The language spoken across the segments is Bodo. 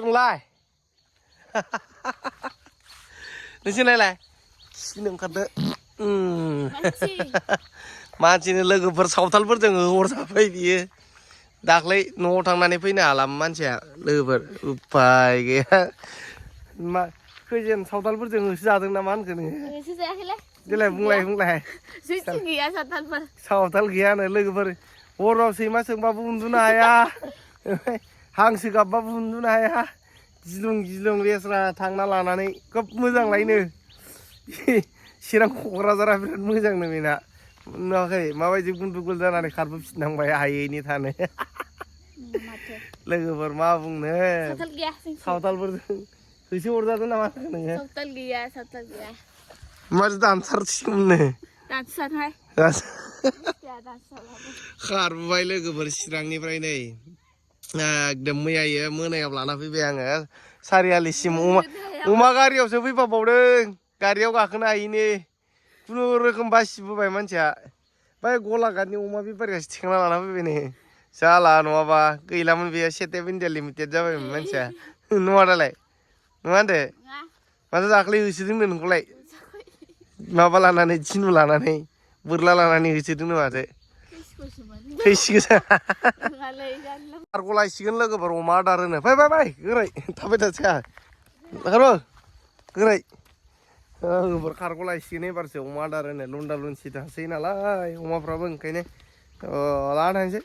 Lai Nó xin đây này Xin đừng khăn đấy मानसिनि लोगोफोर सावथालफोर जोङो हरजाबाय बियो दाख्लै न'आव थांनानै फैनो हालाम मानसिया लोगोफोर उपाय गैया मा खैजेन सावथालफोरजों होसो जादों ना मा होनखो नोङो होसो जायाखैलै देलाय बुंलाय जोंथिं गैया सावथाल गैयानो लोगोफोर हराव सैमा सोंबाबो उन्दुनो हाया हांसो गाबबाबो उन्दुनो हाया गिलुं गिलुं लेस्रा थांना लानानै खोब मोजां लायनो चिरां क'क्राझारा बिराद मोजांनो बेना नुवाखै माबायदि गुन्दुगुल जानानै खारबोफिननांबाय हायैनि थानो लोगोफोर मा बुंनो सावथालफोरजों होसो हरजादों नामा नोङो सावथाल गैया माथो दानथारसिगौमोननो दानसारहाय खारबोबाय लोगोफोर चिरांनिफ्राय नै एकदम मैयायो मोनायाव लाना फैबाय आङो सारियालिसिम अमा गारियावसो फैफाबावदों गारियाव गाखोनो हायिनि खुनुरोखोम बासिबोबाय मानसिया बै गलाघाटनि अमा बेफारियासो थिखांना लाना फैबाय नै जाला नङाबा गैलामोन बेयो सेटेप इन्डिया लिमिटेड जाबायमोन मानसिया नङा दालाय नङा होनदो माथो दाख्लै होसोदोंनो नोंखौलाय माबा लानानै थिनु लानानै बोरला लानानै होसोदोंनो माथो थैसिगोन खारग'लायसिगोन लोगोफोर अमा आदार होनो फै गोरै थाबाय थासै ओंखारबो गोरै लोगोफोर खारग'लायसिगोन एबारसो अमा आदार होनो लुन्दा लुनसि थासै नालाय अमाफ्राबो ओंखायनो लाना थांसै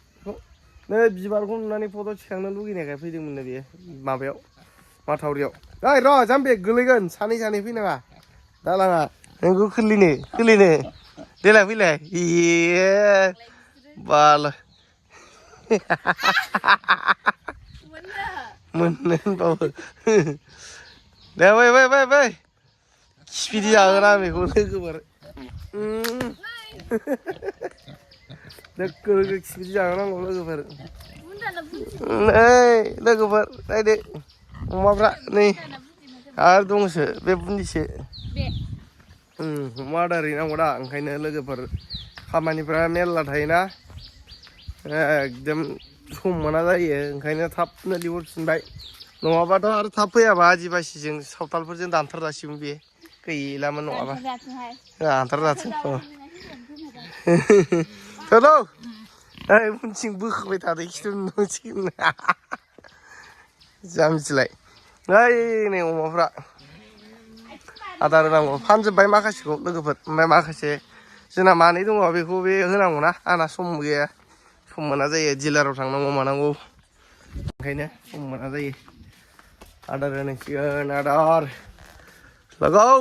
नै बिबारखौ नुनानै फट' थिखांनो लुगैनायखाय फैदोंमोननो बेयो माबायाव माथावरियाव ओइ र' जाम्बे गोलैगोन सानै फैनाङा दालाङा नोंखौ खोलिनो देलाय फैलाय इये बाल मोननो होनबाबो दे बै खिफिदि जागोन आं बेखौ लोगोफोर लोगो खिफिदि जागोनांगौ लोगोफोर नै लोगोफोर नायदो अमाफ्रा नै आरो दंसो बे बुन्दिसो अमा आदार हैनांगौ दा ओंखायनो लोगोफोर खामानिफ्रा मेरला थायोना एकदम सम मोना जायो ओंखायनो थाबनो लिंहरफिनबाय नङाबाथ' आरो थाब फैयाबा आदिबासिजों सावथालफोरजों दानथार जासिगौमोन बे गैलामोन नङाबा दानथार जाथों थौ ओइ उनथिं बोखोबाय थादो खिथु नुसिगोन जाम्बिलाय ओइ नै अमाफ्रा आदार होनांगौ फानजोब्बाय माखासेखौ लोगोफोर ओमफ्राय माखासे जोंना मानै दङ बेखौ बे होनांगौना आंना सम गैया सम मोना जायो डिलाराव थांनांगौ मानांगौ ओंखायनो सम मोना जायो आदार होनांसिगोन आदार लगाव